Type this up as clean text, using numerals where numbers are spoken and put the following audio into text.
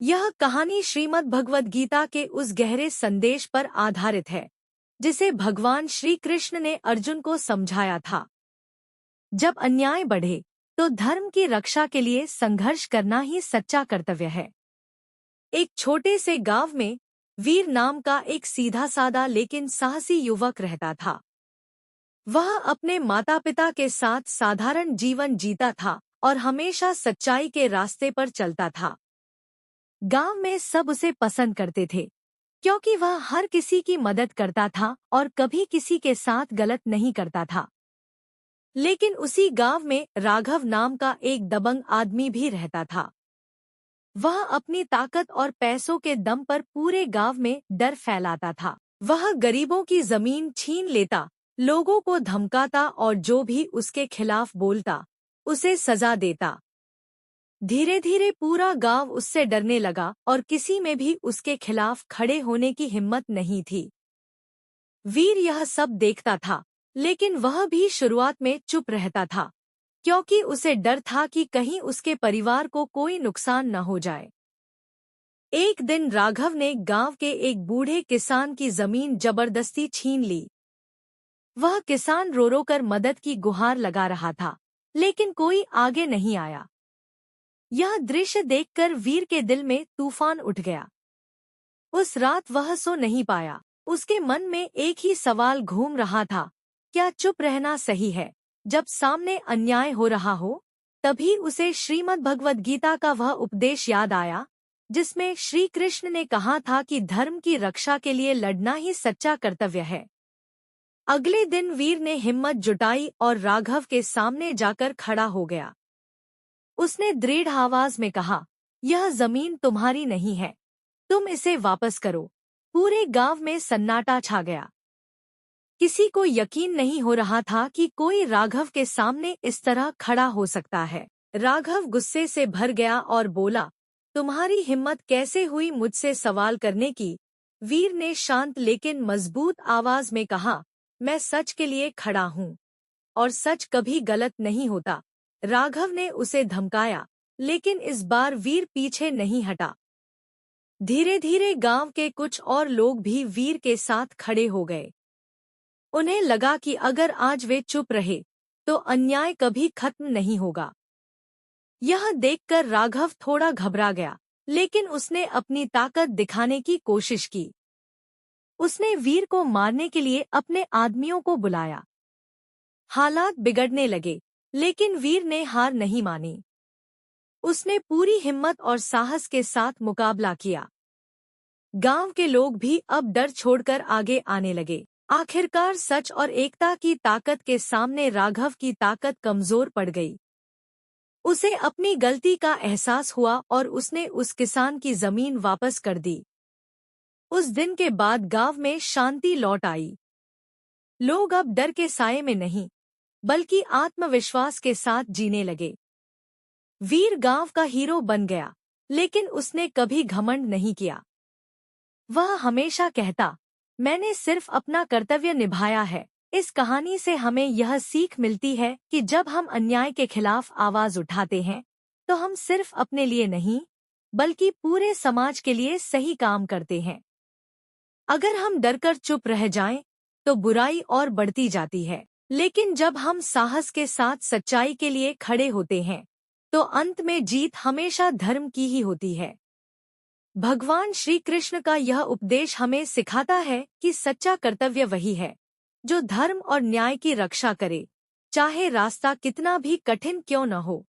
यह कहानी श्रीमद् भगवद गीता के उस गहरे संदेश पर आधारित है जिसे भगवान श्री कृष्ण ने अर्जुन को समझाया था। जब अन्याय बढ़े तो धर्म की रक्षा के लिए संघर्ष करना ही सच्चा कर्तव्य है। एक छोटे से गांव में वीर नाम का एक सीधा साधा लेकिन साहसी युवक रहता था। वह अपने माता पिता के साथ साधारण जीवन जीता था और हमेशा सच्चाई के रास्ते पर चलता था। गांव में सब उसे पसंद करते थे क्योंकि वह हर किसी की मदद करता था और कभी किसी के साथ गलत नहीं करता था। लेकिन उसी गांव में राघव नाम का एक दबंग आदमी भी रहता था। वह अपनी ताकत और पैसों के दम पर पूरे गांव में डर फैलाता था। वह गरीबों की जमीन छीन लेता, लोगों को धमकाता और जो भी उसके खिलाफ बोलता उसे सजा देता। धीरे धीरे पूरा गांव उससे डरने लगा और किसी में भी उसके खिलाफ खड़े होने की हिम्मत नहीं थी। वीर यह सब देखता था, लेकिन वह भी शुरुआत में चुप रहता था क्योंकि उसे डर था कि कहीं उसके परिवार को कोई नुकसान न हो जाए। एक दिन राघव ने गांव के एक बूढ़े किसान की जमीन जबरदस्ती छीन ली। वह किसान रो रो कर मदद की गुहार लगा रहा था, लेकिन कोई आगे नहीं आया। यह दृश्य देखकर वीर के दिल में तूफान उठ गया। उस रात वह सो नहीं पाया। उसके मन में एक ही सवाल घूम रहा था, क्या चुप रहना सही है जब सामने अन्याय हो रहा हो? तभी उसे श्रीमद् भगवद गीता का वह उपदेश याद आया जिसमें श्री कृष्ण ने कहा था कि धर्म की रक्षा के लिए लड़ना ही सच्चा कर्तव्य है। अगले दिन वीर ने हिम्मत जुटाई और राघव के सामने जाकर खड़ा हो गया। उसने दृढ़ आवाज में कहा, यह जमीन तुम्हारी नहीं है, तुम इसे वापस करो। पूरे गांव में सन्नाटा छा गया। किसी को यकीन नहीं हो रहा था कि कोई राघव के सामने इस तरह खड़ा हो सकता है। राघव गुस्से से भर गया और बोला, तुम्हारी हिम्मत कैसे हुई मुझसे सवाल करने की? वीर ने शांत लेकिन मजबूत आवाज में कहा, मैं सच के लिए खड़ा हूँ और सच कभी गलत नहीं होता। राघव ने उसे धमकाया, लेकिन इस बार वीर पीछे नहीं हटा। धीरे धीरे गांव के कुछ और लोग भी वीर के साथ खड़े हो गए। उन्हें लगा कि अगर आज वे चुप रहे तो अन्याय कभी खत्म नहीं होगा। यह देखकर राघव थोड़ा घबरा गया, लेकिन उसने अपनी ताकत दिखाने की कोशिश की। उसने वीर को मारने के लिए अपने आदमियों को बुलाया। हालात बिगड़ने लगे, लेकिन वीर ने हार नहीं मानी। उसने पूरी हिम्मत और साहस के साथ मुकाबला किया। गांव के लोग भी अब डर छोड़कर आगे आने लगे। आखिरकार सच और एकता की ताकत के सामने राघव की ताकत कमजोर पड़ गई। उसे अपनी गलती का एहसास हुआ और उसने उस किसान की जमीन वापस कर दी। उस दिन के बाद गांव में शांति लौट आई। लोग अब डर के साये में नहीं, बल्कि आत्मविश्वास के साथ जीने लगे। वीर गांव का हीरो बन गया, लेकिन उसने कभी घमंड नहीं किया। वह हमेशा कहता, मैंने सिर्फ अपना कर्तव्य निभाया है। इस कहानी से हमें यह सीख मिलती है कि जब हम अन्याय के खिलाफ आवाज उठाते हैं तो हम सिर्फ अपने लिए नहीं, बल्कि पूरे समाज के लिए सही काम करते हैं। अगर हम डरकर चुप रह जाएं, तो बुराई और बढ़ती जाती है, लेकिन जब हम साहस के साथ सच्चाई के लिए खड़े होते हैं तो अंत में जीत हमेशा धर्म की ही होती है। भगवान श्री कृष्ण का यह उपदेश हमें सिखाता है कि सच्चा कर्तव्य वही है जो धर्म और न्याय की रक्षा करे, चाहे रास्ता कितना भी कठिन क्यों न हो।